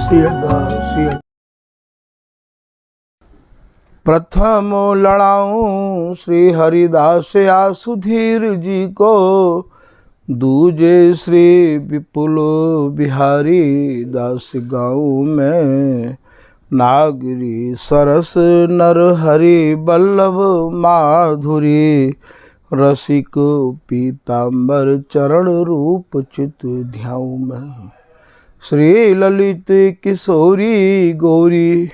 श्री प्रथम लड़ाऊं श्री हरिदास या सुधीर जी को, दूजे श्री विपुल बिहारी दास गाँव में, नागरी सरस नर हरि बल्लभ माधुरी, रसिक पीताम्बर चरण रूप चित ध्याऊ में, श्री ललित किशोरी गौरी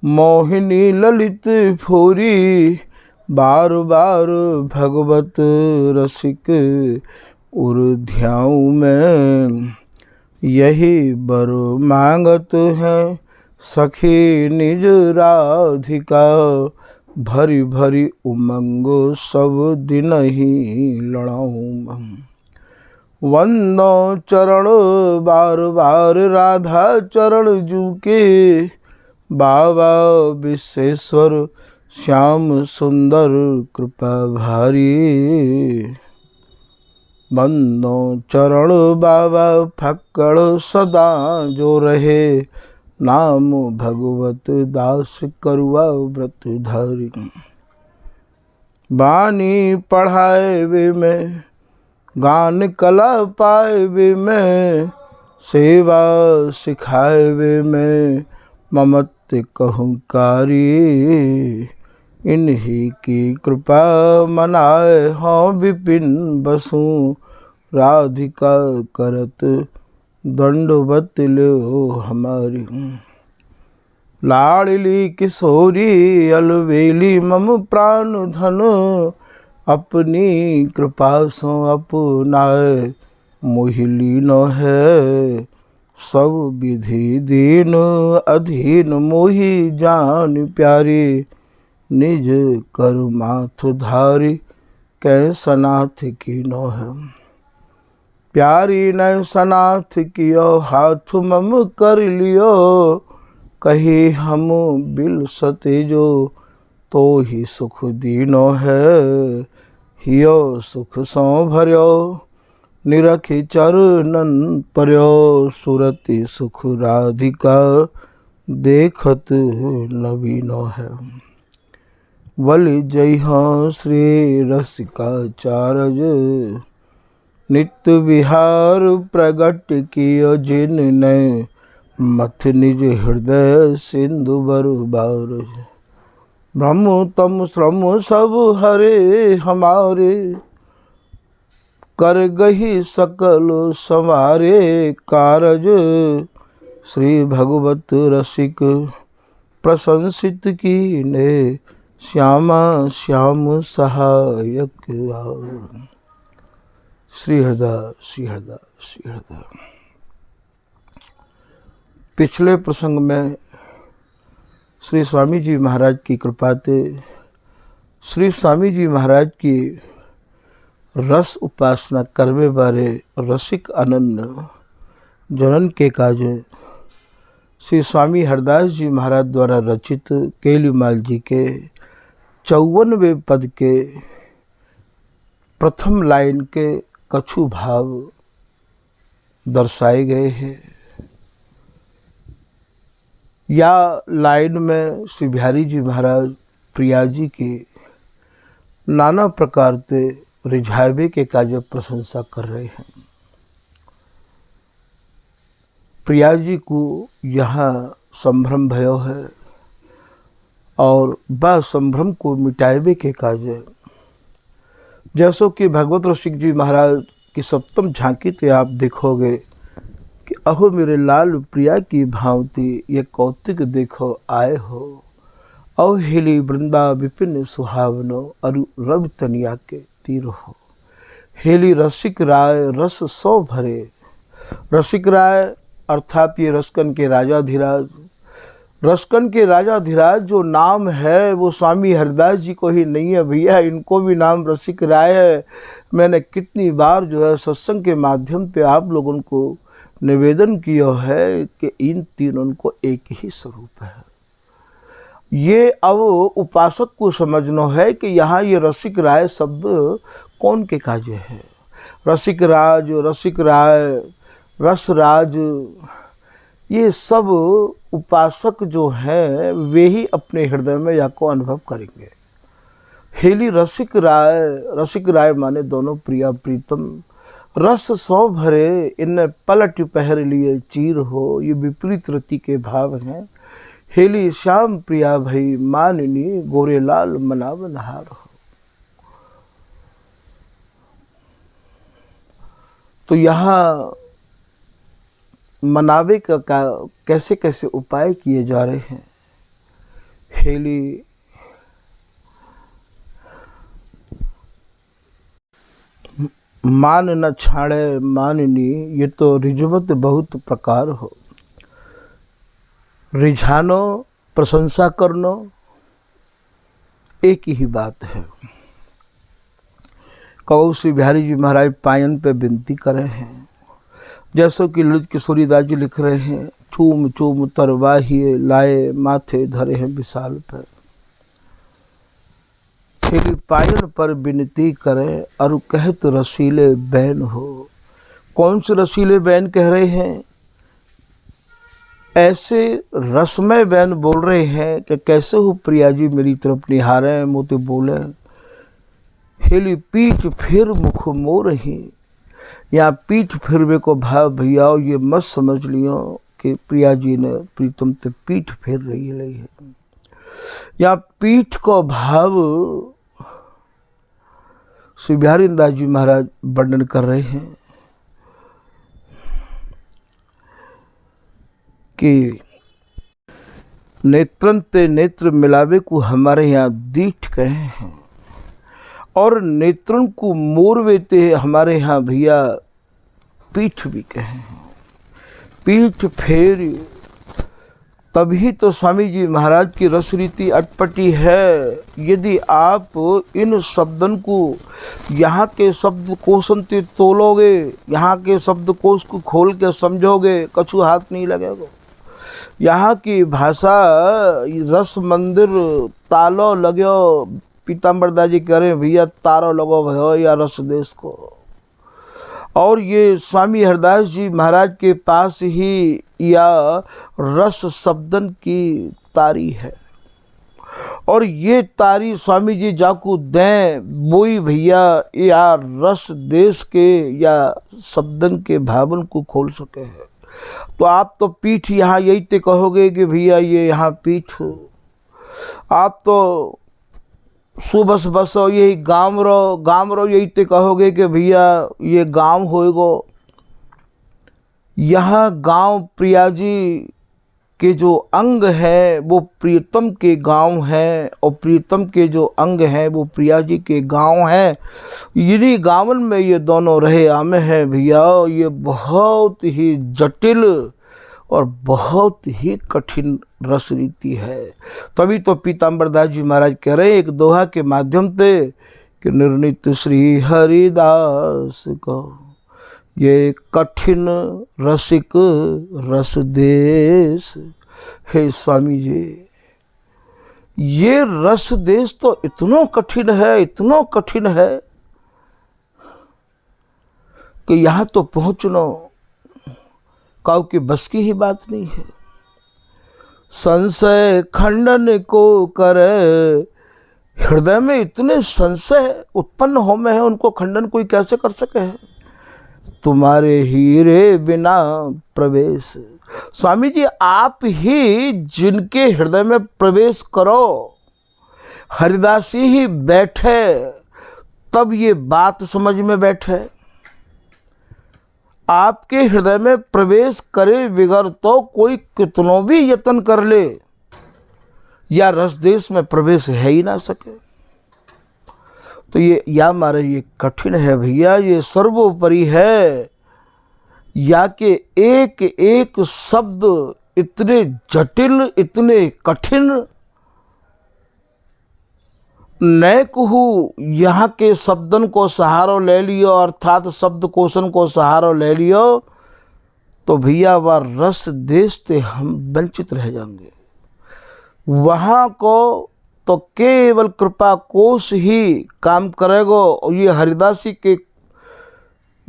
मोहिनी ललित फोरी, बार बार भगवत रसिक उर्ध्याऊ में, यही बर मांगत है सखी निज राधिका, भरी भरी उमंग सब दिन ही लड़ाऊं। वंदो चरण बार बार राधा चरण जू के, बाबा विश्वेश्वर श्याम सुंदर कृपा भारी, वंदो चरण बाबा फक्कड़ सदा जो रहे, नाम भगवत दास करुआ व्रत धारी, बानी पढ़ाए वे में गान कला पाए वे में, सेवा सिखाए वे में ममत कहूँकारी, इन्हीं की कृपा मनाए हों विपिन बसु, राधिका करत दंडवत लो हमारी, लाडली किशोरी अलवेली मम प्राण धन, अपनी कृपा सो अपनाए मोहिली न है, सब विधि दीन अधीन मोहि जान प्यारी, निज कर माथ धारी कैसनाथ की नो है, प्यारी न सनाथ कियो हाथ मम कर लियो, कही हम बिल सते जो तो ही सुख दीनो है, हियो सुख सो भर्यो निरखि चरणन पर्यो, सुरति सुख राधिका देखत नवीनो है, बलि जय श्री रसिकाचार्य, नित्य विहार प्रगट कियो जिनने, मथ निज हृदय सिंधु बरबार, ब्रह्म तम श्रम सब हरे हमारे, कर गही सकल संवारे कारज, श्री भगवत रसिक प्रशंसित की ने, श्यामा श्याम सहायक आवर, श्री हृदय श्री हृदय श्री हृदय। पिछले प्रसंग में श्री स्वामी जी महाराज की कृपा से श्री स्वामी जी महाराज की रस उपासना करवे बारे रसिक आनंद जनन के काज श्री स्वामी हरदास जी महाराज द्वारा रचित केलीमाल जी के 54वें पद के प्रथम लाइन के कछु भाव दर्शाए गए हैं। या लाइन में श्री बिहारी जी महाराज प्रिया जी की नाना प्रकार से रिझावे के कार्य प्रशंसा कर रहे हैं। प्रिया जी को यहाँ संभ्रम भयो है और वह संभ्रम को मिटावे के कार्य, जैसो कि भगवत रसिक जी महाराज की सप्तम झांकी ते आप देखोगे कि अहो मेरे लाल प्रिया की भांति ये कौतिक देखो आए हो, औ हिली वृंदा विपिन सुहावनो अरु रवि तनिया के तीर हो, हेली रसिक राय रस सौ भरे। रसिक राय अर्थात ये रसकन के राजाधिराज, रसकन के राजाधिराज जो नाम है वो स्वामी हरदास जी को ही नहीं है भैया, इनको भी नाम रसिक राय है। मैंने कितनी बार जो है सत्संग के माध्यम पे आप लोगों को निवेदन किया है कि इन तीनों को एक ही स्वरूप है। ये अब उपासक को समझना है कि यहाँ ये रसिक राय शब्द कौन के कार्य है। रसिक राज, रसिक राय, रस राज, ये सब उपासक जो हैं वे ही अपने हृदय में या को अनुभव करेंगे। हेली रसिक राय माने दोनों प्रिया प्रीतम, रस सौ भरे इन पलट पहर लिए चीर हो, ये विपरीत रति के भाव हैं। हेली श्याम प्रिया भई माननी, गोरे लाल मनाव नहार हो। तो यहाँ मनावे का कैसे कैसे उपाय किए जा रहे हैं। हेली मान न छाड़े माननी, ये तो रिझवत बहुत प्रकार हो। रिझानो प्रशंसा करनो एक ही बात है। कौ श्री बिहारी जी महाराज पायन पे विनती कर रहे हैं, जैसो कि ललित किशोरी दास जी लिख रहे हैं, चूम चूम तरवाहिए लाए माथे धरे हैं विशाल पर। फिर पायन पर विनती करे और कहत रसीले बैन हो। कौन से रसीले बैन कह रहे हैं? ऐसे रसमय बैन बोल रहे हैं कि कैसे हो प्रिया जी मेरी तरफ निहारे मोते बोले। हेली पीठ फिर मुख मोरही, या पीठ फिरवे को भाव भैया ये मत समझ लियो कि प्रिया जी ने प्रीतम ते पीठ फेर रही है। या पीठ को भाव श्री बिहारी दास जी महाराज वर्णन कर रहे हैं कि नेत्रंते नेत्र मिलावे को हमारे यहाँ दीठ कहे हैं, और नेत्रन को मोरवेते हमारे यहाँ भैया पीठ भी कहे हैं। पीठ फेर तभी तो स्वामी जी महाराज की रस रीति अटपटी है। यदि आप इन शब्दन को यहाँ के शब्द कोशन से तोलोगे, यहाँ के शब्द कोश को खोल के समझोगे, कछु हाथ नहीं लगेगा। यहाँ की भाषा रस मंदिर तालो लगो, पीताम्बर दास जी कह रहे हैं भैया तारो लगो भयो या रस देश को। और ये स्वामी हरदास जी महाराज के पास ही या रस शब्दन की तारी है, और ये तारी स्वामी जी जाकू दें वही भैया या रस देश के या शब्दन के भावन को खोल सके हैं। तो आप तो पीठ यहाँ यही ते कहोगे कि भैया ये यहाँ पीठ हो। आप तो सुबस बस यही गाँव रो यही ते कहोगे कि भैया ये गाँव होएगो। यहाँ गांव प्रिया जी के जो अंग है वो प्रियतम के गांव है, और प्रियतम के जो अंग हैं वो प्रिया जी के गांव हैं। इन्हीं गांवन में ये दोनों रहे आमे हैं भैया। ये बहुत ही जटिल और बहुत ही कठिन रस रीति है। तभी तो पीताम्बर दास जी महाराज कह रहे हैं एक दोहा के माध्यम से कि निर्णित श्री हरिदास को ये कठिन रसिक रस देश। हे स्वामी जी, ये रस देश तो इतना कठिन है, इतना कठिन है कि यहाँ तो पहुँचना काऊ के बस की ही बात नहीं है। संशय खंडन को करे, हृदय में इतने संशय उत्पन्न हो में है, उनको खंडन कोई कैसे कर सके है। तुम्हारे हीरे बिना प्रवेश, स्वामी जी आप ही जिनके हृदय में प्रवेश करो, हरिदासी ही बैठे तब ये बात समझ में बैठे। आपके हृदय में प्रवेश करे बिगर तो कोई कितनों भी यत्न कर ले या रस देश में प्रवेश है ही ना सके। तो ये या मारे ये कठिन है भैया, ये सर्वोपरि है। या के एक एक शब्द इतने जटिल, इतने कठिन न कहूँ यहाँ के शब्दन को सहारो ले लियो, अर्थात शब्द कोशन को सहारो ले लियो, तो भैया वह रस देश से हम वंचित रह जाएंगे। वहाँ को तो केवल कृपा कोश ही काम करेगा, और ये हरिदासी के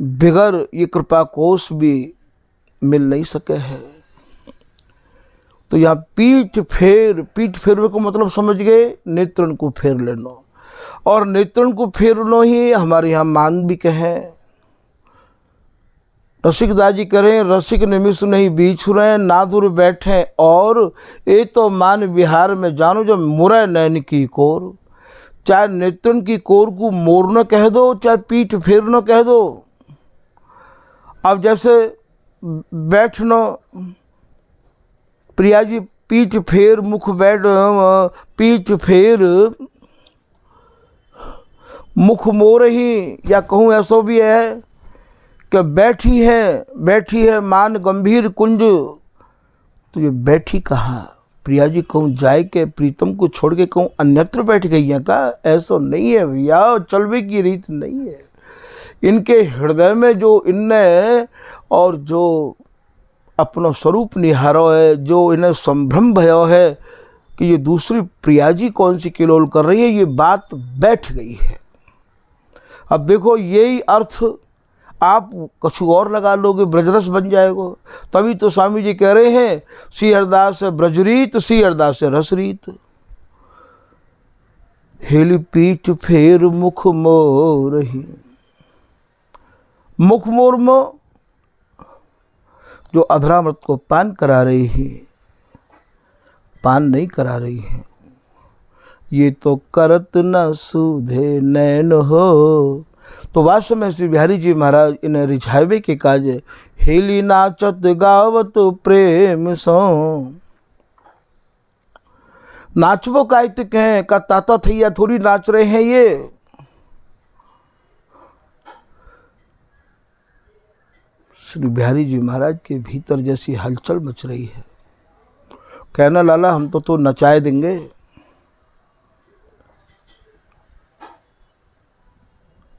बिगर ये कृपा कोश भी मिल नहीं सके है। तो यहाँ पीठ फेरवे को मतलब समझ गए, नेत्रन को फेर लेना। और नेत्रन को फेरना ही हमारे यहाँ मानविक है। रसिकदास जी करें, रसिक निमिष नहीं बीच रहे, ना दूर बैठे और ये तो मान विहार में जानो जब मुरै नैन की कोर। चाहे नेत्रन की कोर को मोड़ना कह दो, चाहे पीठ फेरना कह दो। अब जैसे बैठना, प्रिया जी पीठ फेर मुख बैठ, पीठ फेर मुख मोर ही, या कहूँ ऐसा भी है कि बैठी है मान गंभीर कुंज। तो ये बैठी कहाँ प्रिया जी, कहूँ जाए के प्रीतम को छोड़ के कहूँ अन्यत्र बैठ गई है का? ऐसा नहीं है भैया, चलवे की रीत नहीं है। इनके हृदय में जो इनने और जो अपना स्वरूप निहारो है, जो इन्हें संभ्रम भयो है कि ये दूसरी प्रिया जी कौन सी किलोल कर रही है, ये बात बैठ गई है। अब देखो यही अर्थ आप कछु और लगा लोगे, ब्रजरस बन जाएगा। तभी तो स्वामी जी कह रहे हैं श्री हरदास ब्रजरीत, श्री हरदास रसरीत। हेली पीठ फेर मुख मोर ही, मुख मोर में जो अधरामृत को पान करा रही है, पान नहीं करा रही है। ये तो करत न सूधे नैन हो। तो वास्तव में श्री बिहारी जी महाराज इन्हें रिझावे के काज हेली नाचत गावत प्रेम सो। नाचबो कायत कहें का ताता थैया थोड़ी नाच रहे हैं ये। श्री बिहारी जी महाराज के भीतर जैसी हलचल मच रही है, कहना लाला हम तो नचाए देंगे।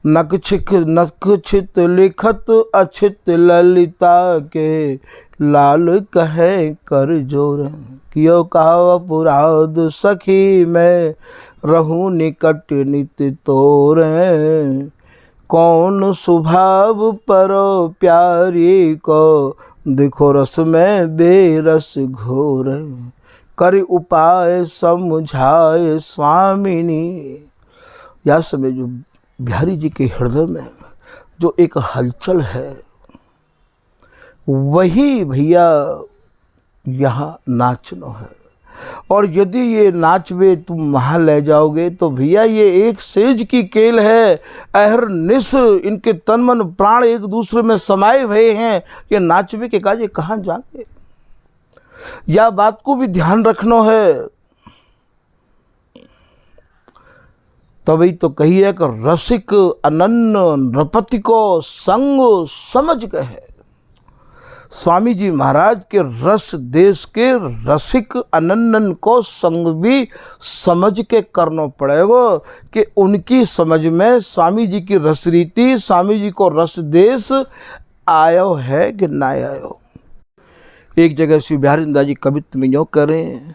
नखचित लिखत अछित ललिता के, लाल कहे कर जोर। कियो कहा अपराध सखी मैं, रहूं निकट नित तोर। कौन स्वभाव परो प्यारी को, देखो रस में बेरस घोर। कर उपाय समझाए स्वामिनी। या समय जो बिहारी जी के हृदय में जो एक हलचल है, वही भैया यहाँ नाचना है। और यदि ये नाचवे तुम वहाँ ले जाओगे तो भैया ये एक सेज की केल है। अहरनिश इनके तन मन प्राण एक दूसरे में समाये हुए हैं। ये नाचवे के काजे कहाँ जाएंगे? या बात को भी ध्यान रखना है। तभी तो कहिए कि रसिक अनन्य नृपति को संग समझ कहे। स्वामी जी महाराज के रस देश के रसिक अनन्यन को संग भी समझ के करना पड़ेगा कि उनकी समझ में स्वामी जी की रस रीति, स्वामी जी को रस देश आयो है कि ना आयो। एक जगह श्री बिहारी दास जी कवित्व में यूँ करें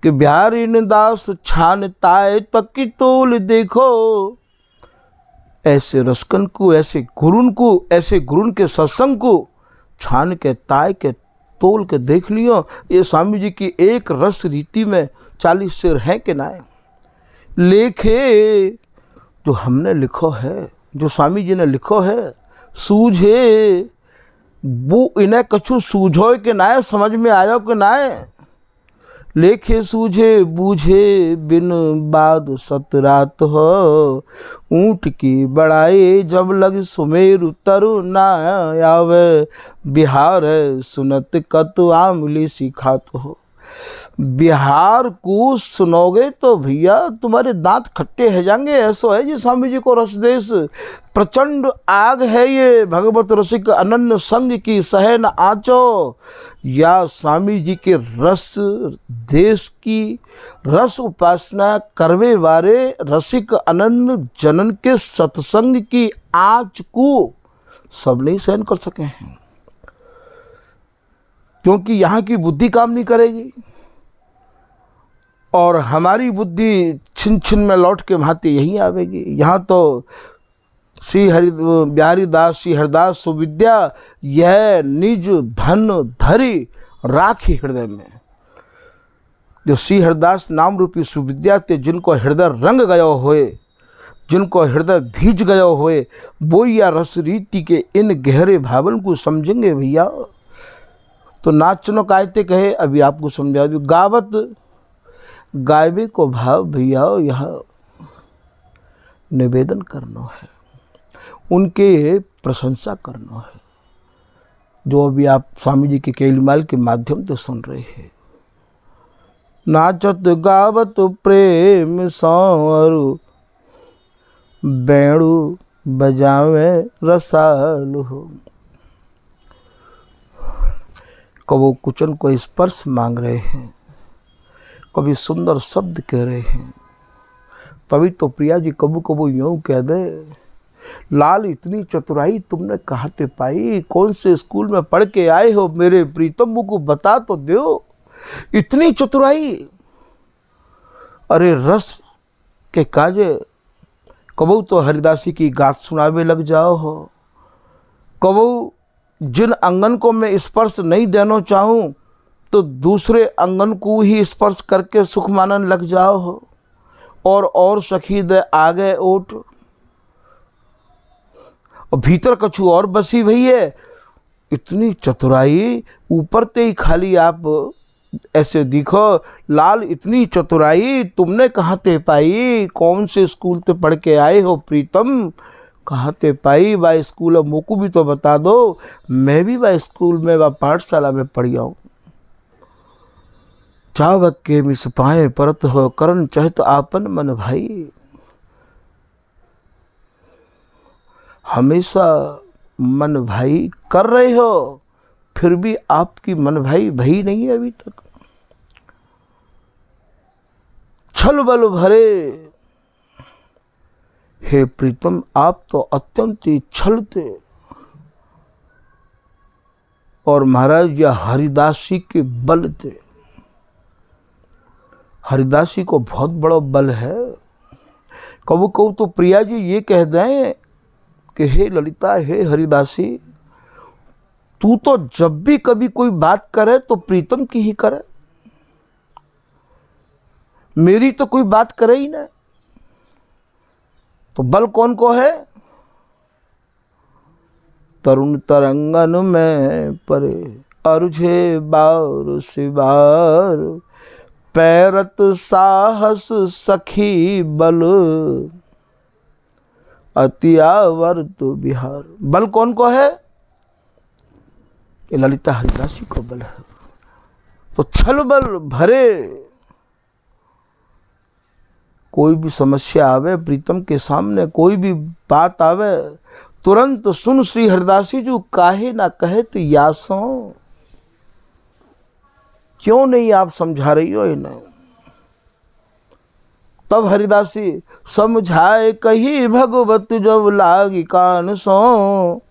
कि बिहारी दास छानताए तकी तोल देखो। ऐसे रसकन को, ऐसे गुरुन को, ऐसे गुरुन के सत्संग को छान के ताय के तोल के देख लियो। ये स्वामी जी की एक रस रीति में 40 शेर हैं कि ना। लेखे जो हमने लिखो है, जो स्वामी जी ने लिखो है, सूझे वो इन्हें कछु सूझो कि ना, समझ में आयो कि ना। लेखे सूझे बूझे बिन बाद सतरात हो। ऊँट की बड़ाई जब लग सुमेरु तरु ना आवे। बिहार सुनत कत आमली सिखात हो। बिहार को सुनोगे तो भैया तुम्हारे दांत खट्टे हो जाएंगे। ऐसा है जी स्वामी जी को रसदेश प्रचंड आग है। ये भगवत रसिक अनन्य संग की सह न आँचो। या स्वामी जी के रस देश की रस उपासना करवे वाले रसिक अनन्य जनन के सत्संग की आँच को सब नहीं सहन कर सके हैं, क्योंकि यहाँ की बुद्धि काम नहीं करेगी। और हमारी बुद्धि छिन छिन में लौट के भांति यहीं आवेगी। यहाँ तो श्री बिहारी दास श्री हरदास सुविद्या यह निज धन धरी राखी हृदय में। जो श्री हरिदास नाम रूपी सुविद्या ते जिनको हृदय रंग गयो होए, जिनको हृदय भीज गयो होए, वो या रस रीति के इन गहरे भावन को समझेंगे भैया। तो नाचनो कायते कहे, अभी आपको समझा दूँ, गावत गायबे को भाव भैया यहाँ निवेदन करना है, उनके प्रशंसा करना है, जो अभी आप स्वामी जी के कैलीमाल के माध्यम से सुन रहे हैं। नाचत गावत प्रेम सौरु बेणु बजावे रसाल हो। कबो कुचन को स्पर्श मांग रहे हैं, कभी सुंदर शब्द कह रहे हैं, तभी तो प्रिया जी कबू कबू यूँ कह दे, लाल इतनी चतुराई तुमने कहाँ से पाई, कौन से स्कूल में पढ़ के आए हो, मेरे प्रीतम को बता तो दो, इतनी चतुराई। अरे रस के काजे कबू तो हरिदासी की गाथ सुनावे लग जाओ हो, कबू जिन अंगन को मैं स्पर्श नहीं देना चाहूँ तो दूसरे अंगन को ही स्पर्श करके सुख मानन लग जाओ हो, और सखी दे आगे ओट, और भीतर कछु और बसी भई है। इतनी चतुराई ऊपर ते ही खाली आप ऐसे दिखो, लाल इतनी चतुराई तुमने कहाँ ते पाई, कौन से स्कूल ते पढ़ के आए हो प्रीतम, कहाँ ते पाई, बा स्कूल मोको भी तो बता दो, मैं भी बा स्कूल में बा पाठशाला में पढ़ी आऊँ। चावक के मिस पाए परत हो करन चहत आपन मन भाई। हमेशा मन भाई कर रहे हो, फिर भी आपकी मन भाई भई नहीं है अभी तक। छल बल भरे, हे प्रीतम आप तो अत्यंत ही छलते, और महाराज यह हरिदासी के बल थे। हरिदासी को बहुत बड़ा बल है। कबू कबू तो प्रिया जी ये कह दें कि हे ललिता, हे हरिदासी, तू तो जब भी कभी कोई बात करे तो प्रीतम की ही करे, मेरी तो कोई बात करे ही ना। तो बल कौन को है? तरुण तरंगन में परे अरुझे बार सिबार, पैरत साहस सखी बल अतियावर्त बिहार। बल कौन को है? ये ललिता हरिदासी को बल है। तो छल बल भरे, कोई भी समस्या आवे प्रीतम के सामने, कोई भी बात आवे, तुरंत सुन श्री हरिदासी जो काहे ना कहे तो यासों, क्यों नहीं आप समझा रही हो इन्हें? तब हरिदासी समझाए कही भगवत जब लागी कान सो,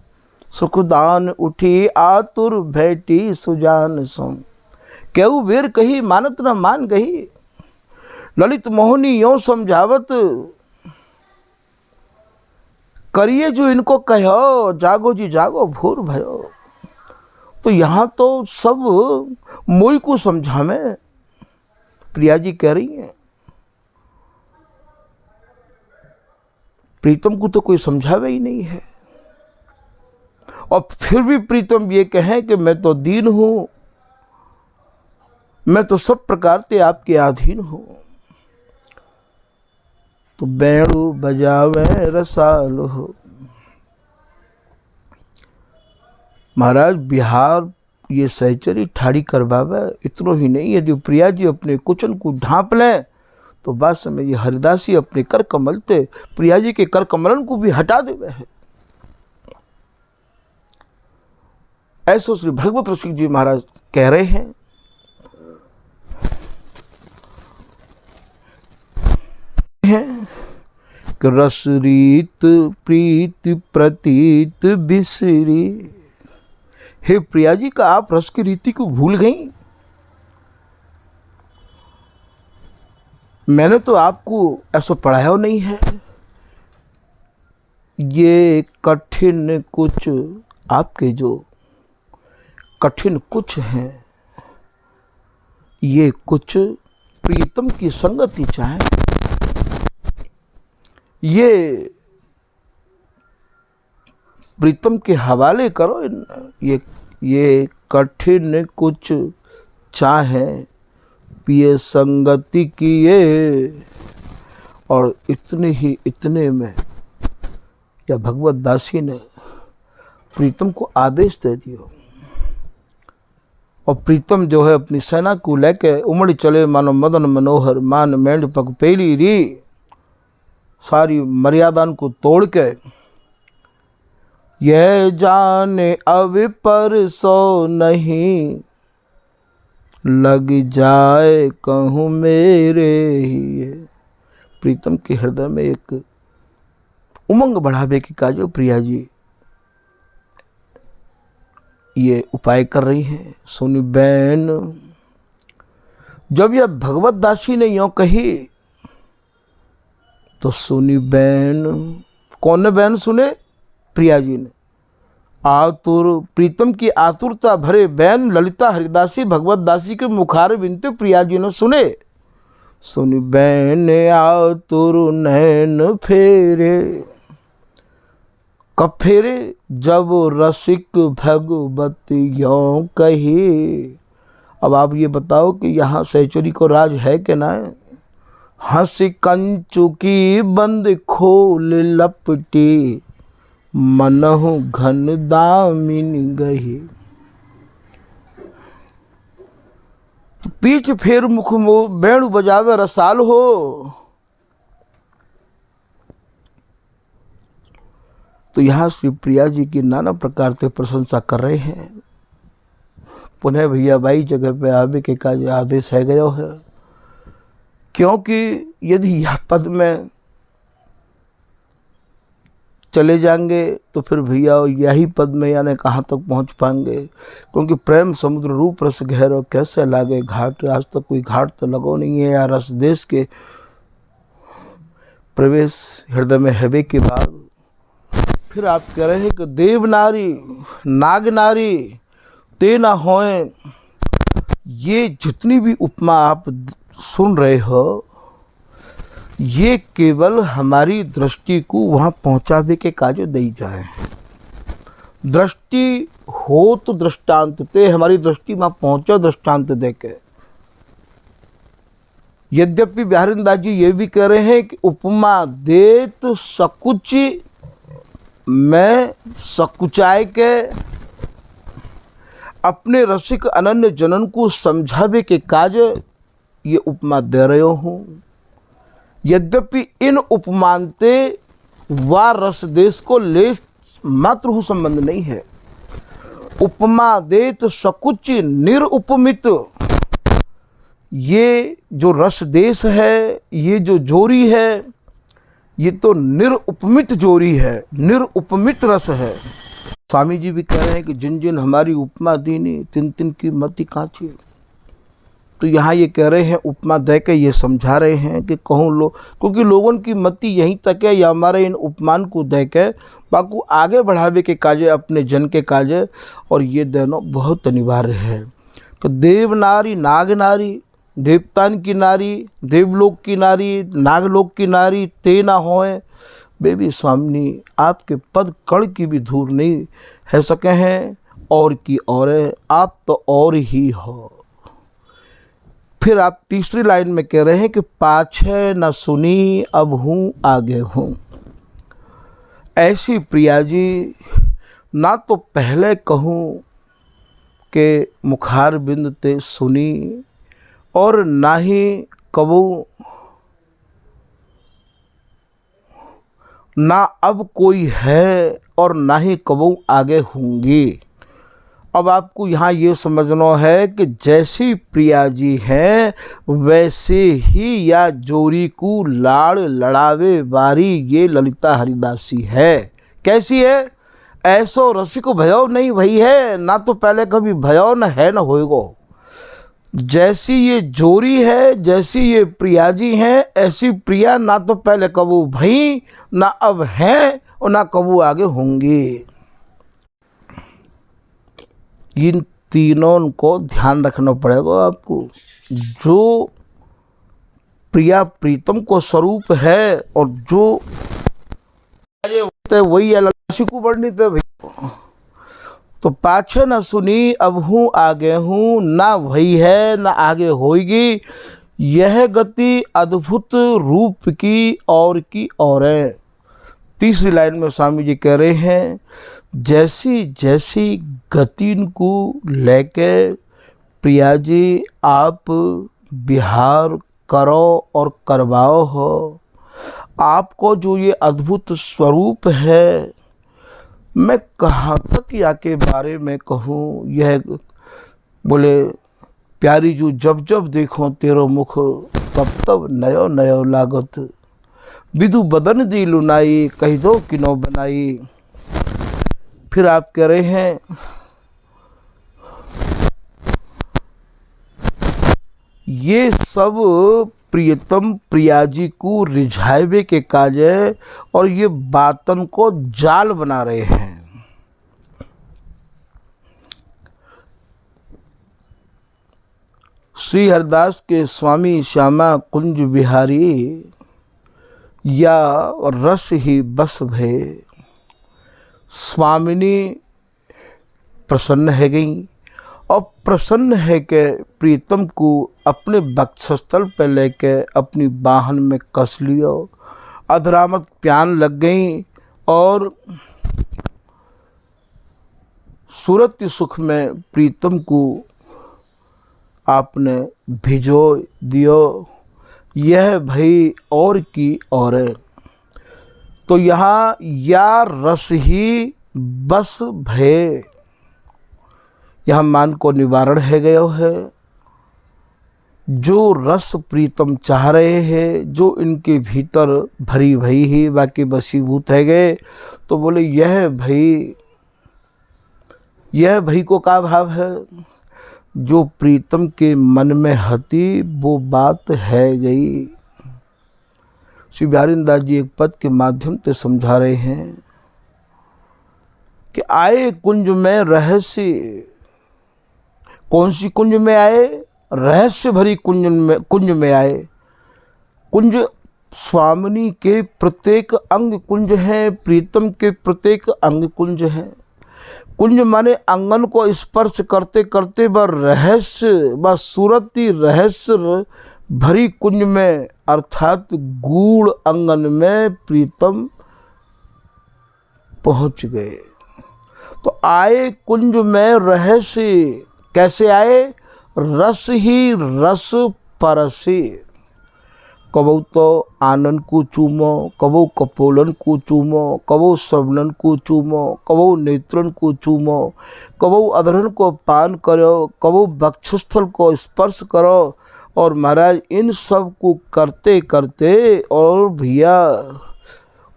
सुखदान उठी आतुर भेटी सुजान सो। केहू वीर कही मानत न मान गही, ललित मोहनी यों समझावत, करिए जो इनको कहो, जागो जी जागो भोर भयो। तो यहाँ तो सब मोई को समझावे, प्रिया जी कह रही हैं, प्रीतम को तो कोई समझावे ही नहीं है। और फिर भी प्रीतम ये कहें कि मैं तो दीन हूं, मैं तो सब प्रकार से आपके अधीन हूं। तो बेणु बजावे रसाल हो। महाराज बिहार ये सहचरी ठाड़ी करवावे, इतना ही नहीं, यदि प्रिया जी अपने कुचन को ढांप लें तो बाद में ये हरिदासी अपने कर कमल ते प्रिया जी के कर कमलन को भी हटा देवे है। ऐसा श्री भगवत रसिक जी महाराज कह रहे हैं। कि रस रीत प्रीत प्रतीत बिसरी। हे प्रिया जी का आप रस की रीति को भूल गई। मैंने तो आपको ऐसा पढ़ाया नहीं है। ये कठिन कुछ, आपके जो कठिन कुछ हैं, ये कुछ प्रीतम की संगति चाहे। ये प्रीतम के हवाले करो। ये कठिन कुछ चाहे पिए संगति की ये, और इतने में या भगवत दासी ने प्रीतम को आदेश दे दिया, और प्रीतम जो है अपनी सेना को लेके उमड़ चले, मानो मदन मनोहर मान मेंढ पग पेली री। सारी मर्यादा को तोड़ के यह जाने अब पर सो नहीं, लग जाए कहूँ मेरे ही। प्रीतम के हृदय में एक उमंग बढ़ावे की काजो प्रिया जी ये उपाय कर रही हैं। सोनी बहन, जब यह भगवत दासी ने यों कही तो सोनी बहन, कौन ने बहन सुने? प्रिया जी ने। आतुर प्रीतम की आतुरता भरे बहन ललिता हरिदासी भगवत दासी के मुखार बिनते प्रिया जी ने सुने। सुनी बहन आतुर नैन फेरे, कब फेरे? जब रसिक भगवती यों कही। अब आप ये बताओ कि यहाँ सहचरी को राज है कि ना? हंसी कंचु की बंद खोल लपटी, मनहु घन दामिन गही। तो पीठ फेर मुख बेणु बजावे रसाल हो। तो यहाँ श्री प्रिया जी की नाना प्रकार से प्रशंसा कर रहे हैं। पुनः भैया भाई जगह पे आवे के का आदेश है गया है, क्योंकि यदि यह पद में चले जाएंगे तो फिर भैया यही पद में यानी कहाँ तक पहुँच पाएंगे। क्योंकि प्रेम समुद्र रूप रस गहरो कैसे लागे घाट, आज तक कोई घाट तो लगो नहीं है यार। रस देश के प्रवेश हृदय में हवे के बाद फिर आप कह रहे हैं कि देव नारी नाग नारी ते ना होए। ये जितनी भी उपमा आप सुन रहे हो, ये केवल हमारी दृष्टि को वहाँ पहुँचावे के कार्य दी जाए। दृष्टि हो तो दृष्टांत ते, हमारी दृष्टि वहाँ पहुँचा दृष्टांत दे के। यद्यपि बिहारीदास जी ये भी कह रहे हैं कि उपमा दे तो सकुच में सकुचाए के अपने रसिक अनन्य जनन को समझावे के कार्य ये उपमा दे रहे हूँ। यद्यपि इन उपमानते व रस देश को ले मात्र हु संबंध नहीं है। उपमा देत सकुच निरुपमित, ये जो रस देश है, ये जो जोरी है, ये तो निरुपमित जोरी है, निरुपमित रस है। स्वामी जी भी कह रहे हैं कि जिन जिन हमारी उपमा दीनी तिन तिन की मति कांची। तो यहाँ ये कह रहे हैं उपमा दे के ये समझा रहे हैं कि कहूँ लोग, क्योंकि लोगों की मति यहीं तक है या हमारे इन उपमान को दे के बाकू आगे बढ़ावे के कार्य, अपने जन के कार्य, और ये दोनों बहुत अनिवार्य है। तो देव नारी नाग नारी, देवतान की नारी देवलोक की नारी नागलोक की नारी ते ना होए। बेबी स्वामिनी आपके पद कण की भी धूर नहीं है सके हैं, और की और आप तो और ही हो। फिर आप तीसरी लाइन में कह रहे हैं कि पाछे न सुनी अब हूँ आगे हूँ। ऐसी प्रिया जी ना तो पहले कहूँ कि मुखार बिंद ते सुनी, और ना ही कबू ना अब कोई है, और ना ही कबू आगे होंगी। अब आपको यहाँ ये समझना है कि जैसी प्रिया जी हैं वैसे ही या जोरी को लाड़ लड़ावे वारी ये ललिता हरिदासी है। कैसी है? ऐसो रसिक भयो नहीं भई है, ना तो पहले कभी भयो न है न होएगो। जैसी ये जोरी है, जैसी ये प्रिया जी हैं, ऐसी प्रिया ना तो पहले कबू भई, ना अब हैं, और ना कबू आगे होंगी। इन तीनों को ध्यान रखना पड़ेगा आपको। जो प्रिया प्रीतम को स्वरूप है और जो वही अलसी को वर्णित है भैया। तो पाछे न सुनी अब हूँ आगे हूँ, ना वही है न आगे होगी, यह गति अद्भुत रूप की और है। तीसरी लाइन में स्वामी जी कह रहे हैं, जैसी जैसी गति को लेके प्रिया जी आप विहार करो और करवाओ हो। आपको जो ये अद्भुत स्वरूप है, मैं कहाँ तक या के बारे में कहूँ। यह बोले प्यारी जो जब जब देखो तेरो मुख, तब तब नयो नयो लागत, विदु बदन दी लुनाई, कह दो किनो बनाई। फिर आप कह रहे हैं, ये सब प्रियतम प्रिया जी को रिझावे के काज है और ये बातन को जाल बना रहे हैं। श्री हरिदास के स्वामी श्यामा कुंज बिहारी या रस ही बस भय, स्वामिनी प्रसन्न है गई और प्रसन्न है कि प्रीतम को अपने वक्षस्थल पर लेके अपनी बाहन में कस लियो, अधरामत प्यान लग गई और सूरत सुख में प्रीतम को आपने भिजो दियो। यह भई और की और है। तो यहाँ या रस ही बस भय, यहाँ मान को निवारण है गयो है। जो रस प्रीतम चाह रहे हैं, जो इनके भीतर भरी भई ही बाकी बसीभूत है गए, तो बोले यह भई को का भाव है, जो प्रीतम के मन में हती वो बात है गई। श्री बिहारीदास जी एक पद के माध्यम से समझा रहे हैं कि आए कुंज में रहस्य, कौन सी कुंज में आए, रहस्य भरी कुंज में आए। कुंज स्वामिनी के प्रत्येक अंग कुंज है, प्रीतम के प्रत्येक अंग कुंज है। कुंज माने अंगन को स्पर्श करते करते वह रहस्य, वह सूरती रहस्य भरी कुंज में अर्थात गूढ़ अंगन में प्रीतम पहुंच गए। तो आए कुंज में रहस्य, कैसे आए, रस ही रस परसे। कबो तो आनंद को चूमो, कबो कपोलन को चूमो, कबो श्रवणन को चूमो, कबो नेत्रन को चूमो, कबो अधरन को पान करो, कबो वक्षस्थल को स्पर्श करो। और महाराज इन सब को करते करते और भैया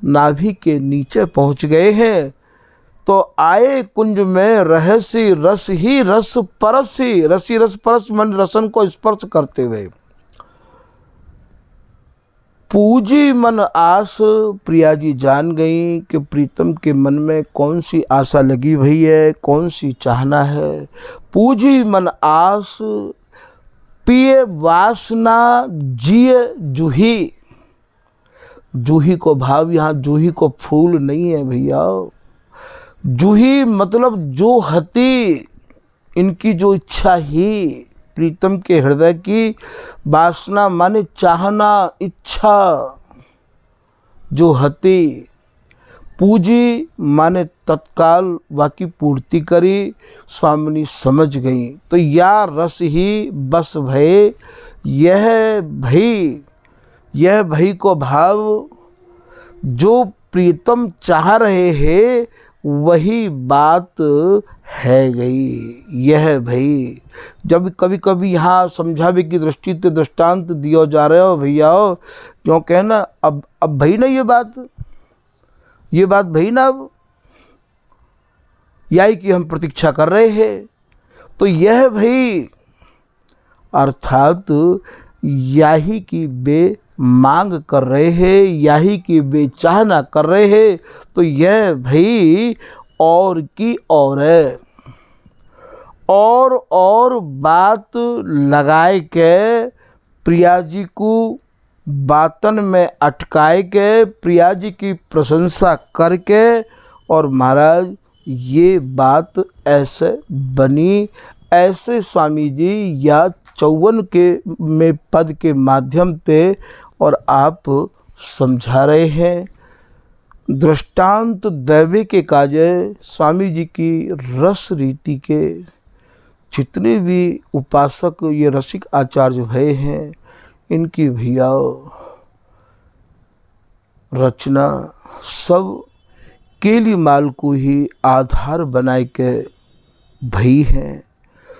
नाभि के नीचे पहुंच गए हैं। तो आए कुंज में रहस्य रस ही रस परसी, रसी रस परस मन रसन को स्पर्श करते हुए। पूजी मन आस, प्रिया जी जान गई कि प्रीतम के मन में कौन सी आशा लगी हुई है, कौन सी चाहना है। पूजी मन आस, पिए वासना, जिए जूही। जूही को भाव, यहाँ जूही को फूल नहीं है भैया। जूही मतलब जो हती, इनकी जो इच्छा ही, प्रीतम के हृदय की वासना माने चाहना, इच्छा जो हती। पूजी माने तत्काल बाकी पूर्ति करी, स्वामिनी समझ गई। तो या रस ही बस भय, यह भई को भाव, जो प्रीतम चाह रहे हैं वही बात है गई। यह भई, जब कभी कभी यहाँ समझावे की दृष्टि से दृष्टांत दियो जा रहे हो भैया, क्यों कहना अब भई ना ये बात भई ना, अब यही कि हम प्रतीक्षा कर रहे हैं। तो यह भई अर्थात यही की बे मांग कर रहे हैं, यही की बेचाहना कर रहे हैं। तो यह भई और की और है। और बात लगाए के प्रिया जी को बातन में अटकाए के प्रिया जी की प्रशंसा करके, और महाराज ये बात ऐसे बनी, ऐसे स्वामी जी या 54 के में पद के माध्यम से और आप समझा रहे हैं। दृष्टांत दैवे के काजे स्वामी जी की रस रीति के जितने भी उपासक ये रसिक आचार्य भय हैं, इनकी भैया रचना सब केली माल को ही आधार बनाए के भई हैं।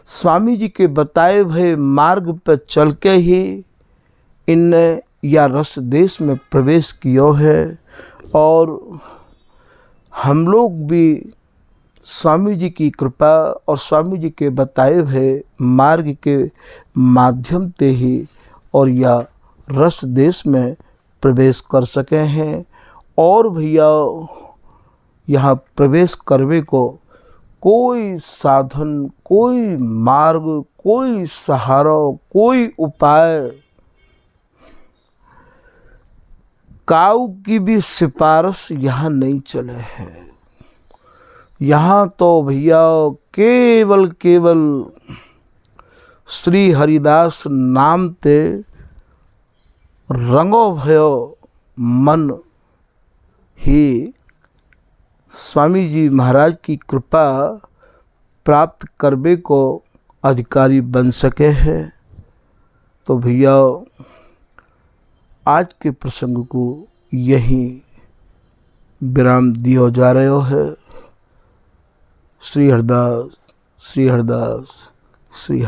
स्वामी जी के बताए भय मार्ग पर चल के ही इनने या रस देश में प्रवेश किया है, और हम लोग भी स्वामी जी की कृपा और स्वामी जी के बताए भय मार्ग के माध्यम से ही और या रस देश में प्रवेश कर सके हैं। और भैया यहाँ प्रवेश करवे को कोई साधन, कोई मार्ग, कोई सहारा, कोई उपाय, काऊ की भी सिफारिश यहाँ नहीं चले हैं। यहाँ तो भैया केवल केवल श्री हरिदास नाम ते रंगो भयो मन ही स्वामी जी महाराज की कृपा प्राप्त करने को अधिकारी बन सके हैं। तो भैया आज के प्रसंग को यहीं विराम दिया जा रहा है। श्री हरिदास, श्री हरिदास, श्री